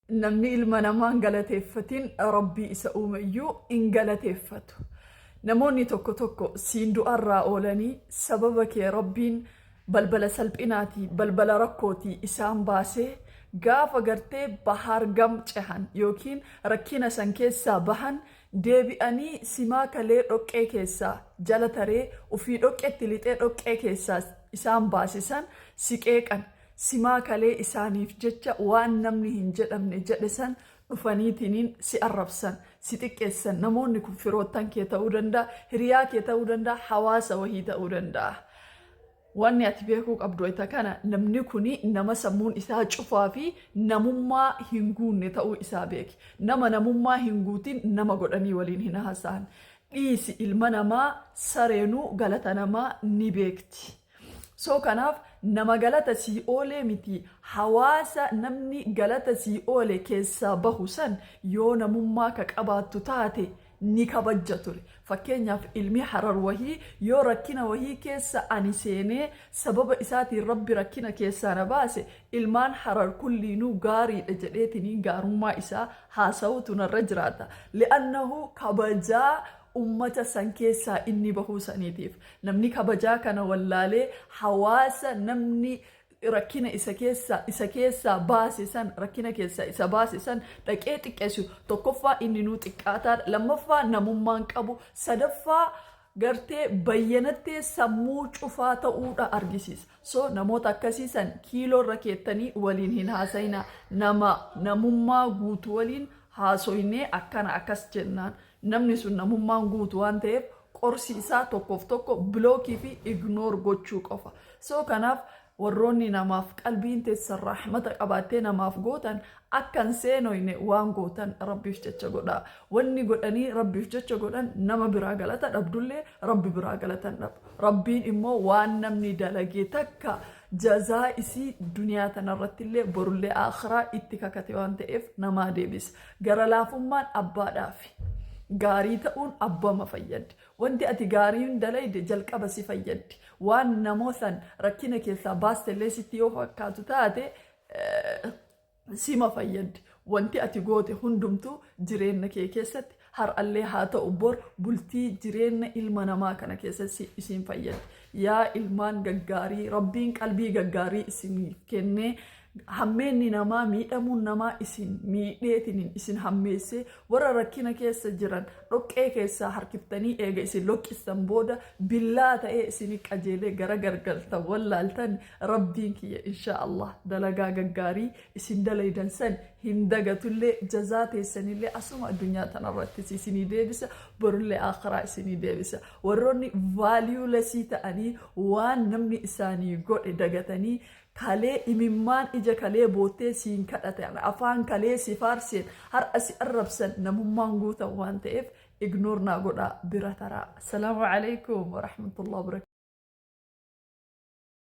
namni ilma namaan galateeffatiin rabbii isa uumayyuu in galateeffatu. Namoonni tokko tokko siin du'arraa oolanii sababa kee rabbiin balbala salphinaati balbala rakkooti isaan baasee gaafa gartee bahar gam cehan yookiin rakkina san keessaa bahan deebi'anii simaa kalee dhoqqee keessaa jala taree ofii dhoqqeetti lixee dhoqqee keessaa isaan baasisan siqeeqan. Simaa kalee isaaniif jecha waan namni hin jedhamne jedhe san dhufaniitiniin si arrabsan si xiqqeessan. Namoonni kun firoottan kee ta'uu danda'a, hiriyaa kee ta'uu danda'a, hawaasa wahii ta'uu danda'a. Wanni ati beekuu qabdu isa kana namni kuni nama sammuun isaa cufaa fi namummaa hin guunne ta'uu isaa beeki. Nama namummaa hin guutin nama godhanii waliin hin haasa'an. Dhiisi ilma namaa sareenuu galata namaa ni beekti. So kanaaf nama galata sii oolee miti hawaasa namni galata sii oolee keessaa bahu san yoo namummaa ka qabaattu taate ni kabajja ture. Fakkeenyaaf ilmi harar wahii yoo rakkina wahii keessa ani seenee sababa isaatiin rabbi rakkina keessaa na baase ilmaan harar kulliinuu gaariidha jedheetiniin gaarummaa isaa haasa'utu narra jiraata. Li'annahu kabajaa ummata san keessaa inni bahuu saniitiif namni kabajaa kana wallaalee hawaasa namni rakkina isa keessaa baase san rakkina keessaa isa baase san dhaqee xiqqeessu tokkoffaa inni nuu xiqqaataadha lammaffaa namummaan qabu sadaffaa gartee bayyanattee sammuu cufaa ta'uudha argisiisa. So namoota akkasiisan kiiloo irra keettanii waliin hin haasa'ina namummaa guutuu waliin haasoynee akkana akkas jennaan. Namni sun namummaan guutuu waan ta'eef qorsi isaa tokkoof tokko bilookii fi ignoor gochuu qofa. So kanaaf warroonni namaaf qalbiin teessan rahmata qabaattee namaaf gootan akkan seenoyne waan gootan rabbiif jecha godhaa. Wanni godhanii rabbiif jecha godhan nama biraa galata dhabdullee rabbi biraa galatan dhabu. Rabbiin immoo waan namni dalagee takka jazaa isii duniyaa tanarrattillee borullee akhiraa itti kakate waan ta'eef namaa deebisa. Gara laafummaan abbaadhaafi. Gaarii ta'uun abbama fayyaddi. Wanti ati gaariin dalayde jalqaba si fayyaddi. Waan namootan rakkina keessaa baastellee sitti yoo fakkaatu taate sima fayyaddi. Wanti ati goote hundumtuu jireenya kee keessatti har'allee haa ta'u bor bultii jireenya ilma namaa kana keessatti isin fayyaddi. Yaa ilmaan gaggaarii rabbiin qalbii gaggaarii isin kennee hammeenni namaa miidhamuun namaa isin miidheetiniin isin hammeessee warra rakkina keessa jiran dhoqqee keessaa harkiftanii eega isin loqqistan booda billaa ta'ee isin qajeelee gara gargaltan wallaaltan rabbiin kiyya inshaallah dalagaa gaggaarii isin dalaydan san hin dagatullee jazaa teessanillee asuma addunyaa tanarratti isinii deebisa borullee akhiraa isinii deebisa. Warroonni vaaliyoolesii ta'anii waan namni isaanii godhe dagatanii kalee imimmaan ija kalee boottee siin kadhatan afaan kalee si faarseen har'a si arrabsan namummaan guutan waan ta'eef ignoor naa godhaa bira taraa. Assalaamu alaykum wa rahmatullahi wa barakatuh.